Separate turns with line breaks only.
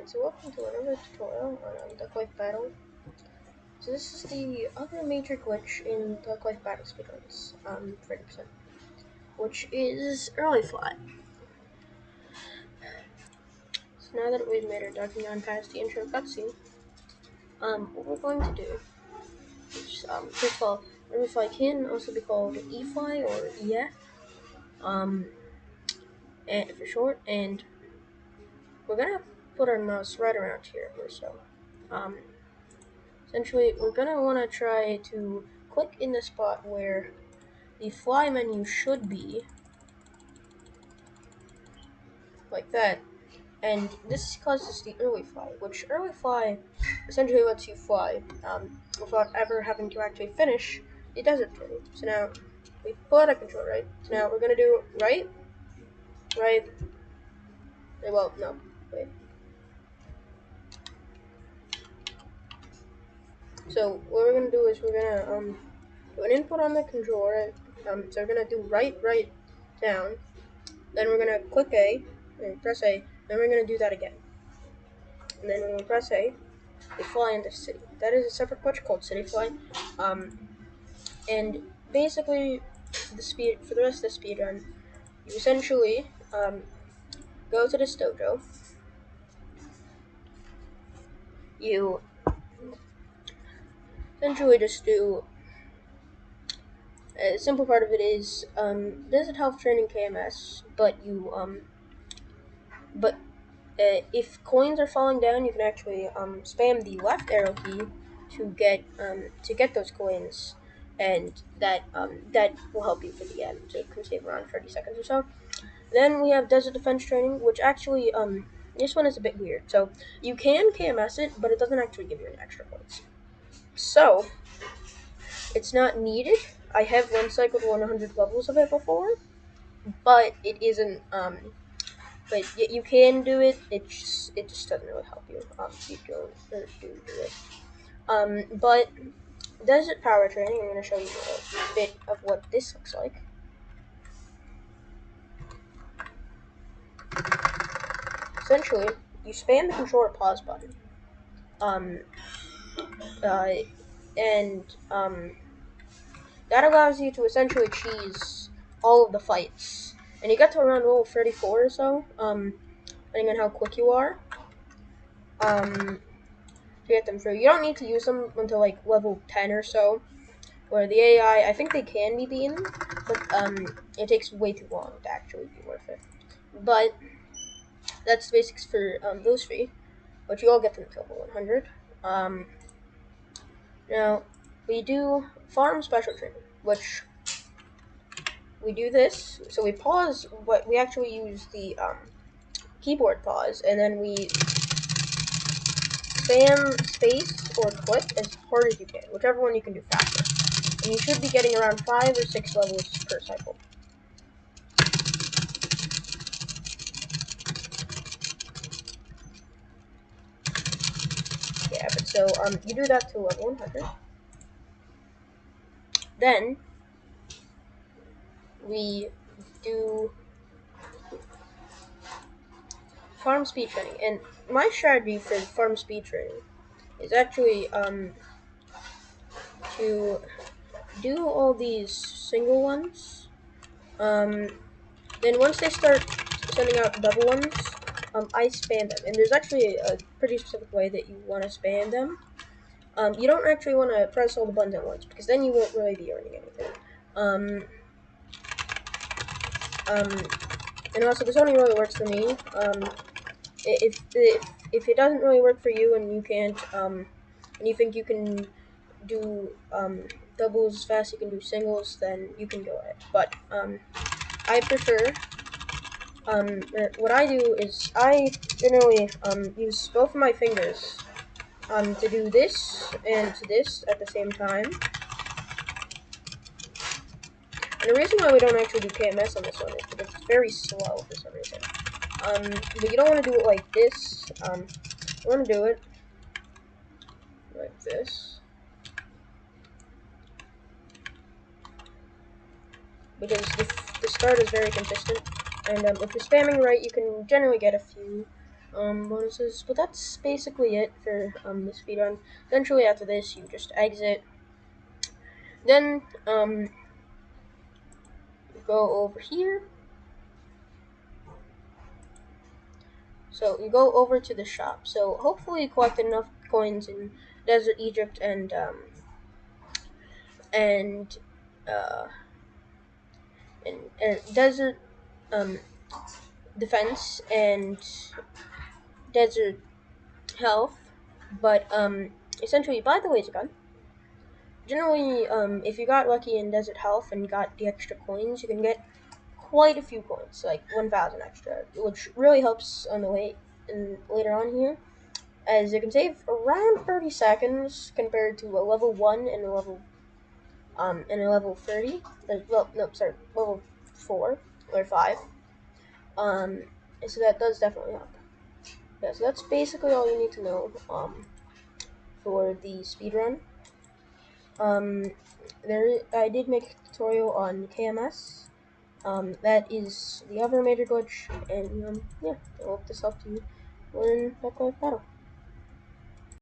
Alright, so welcome to another tutorial on Duck Life Battle. So this is the other major glitch in Duck Life Battle speedruns, 30%, which is early fly. So now that we've made our ducking on past the intro cutscene, what we're going to do is, first of all, early fly can also be called E-fly or EF, and for short, and we're gonna put our mouse right around here or so. Essentially, we're going to want to try to click in the spot where the fly menu should be, like that, and this causes the early fly, which early fly essentially lets you fly without ever having to actually finish the desert journey. So now, we pull out of control, right? So now we're going to do right, well, no, wait. So what we're going to do is we're going to do an input on the controller, so we're going to do right, down, then we're going to click A, and press A, then we're going to do that again. And then when we press A, we fly into city. That is a separate glitch called City Fly. And basically, for the rest of the speed run, you essentially go to this dojo. You essentially just do. A simple part of it is Desert Health Training KMS, but if coins are falling down, you can actually spam the left arrow key to get those coins, and that will help you for the end. So it can save around 30 seconds or so. Then we have Desert Defense Training, which actually this one is a bit weird. So you can KMS it, but it doesn't actually give you any extra points. So it's not needed. I have one cycled 100 levels of it before, but it isn't. But you can do it. It just doesn't really help you. You don't do it. But Desert Power Training, I'm going to show you a bit of what this looks like. Essentially, you spam the controller pause button. That allows you to essentially cheese all of the fights. And you get to around level 34 or so, depending on how quick you are, to get them through. You don't need to use them until like level 10 or so, where the AI, I think they can be beaten, but it takes way too long to actually be worth it. But that's the basics for those three, but you all get them to level 100. Now, we do farm special training, which we do this. So we pause, but we actually use the keyboard pause, and then we spam space or click as hard as you can, whichever one you can do faster. And you should be getting around 5 or 6 levels per cycle. Yeah, but so you do that to level 100. Then we do farm speed training, and my strategy for farm speed training is actually to do all these single ones. Then once they start sending out double ones, I spam them. And there's actually a pretty specific way that you want to spam them. You don't actually want to press all the buttons at once, because then you won't really be earning anything. And also, this only really works for me. If it doesn't really work for you, and you can't, and you think you can do doubles as fast as you can do singles, then you can go ahead. But I prefer. What I do is I generally use both of my fingers to do this and this at the same time. And the reason why we don't actually do KMS on this one is because it's very slow for some reason. But you don't want to do it like this. You want to do it like this, because the start is very consistent. And if you're spamming right, you can generally get a few bonuses, but that's basically it for the speedrun. Eventually, after this, you just exit. Then go over here. So you go over to the shop. So hopefully you collect enough coins in Desert Egypt and uh, and Desert um, Defense and Desert Health. But essentially, buy the laser gun. Generally, if you got lucky in Desert Health and got the extra coins, you can get quite a few coins, like 1,000 extra, which really helps on the way and later on here, as you can save around 30 seconds compared to a level 1 and a level 30. Well, no, sorry, level 4 or 5. Um, so that does definitely help. Yeah, so that's basically all you need to know for the speedrun. Um, I did make a tutorial on KMS. That is the other major glitch, and yeah, I hope this helped you learn Duck Life Battle.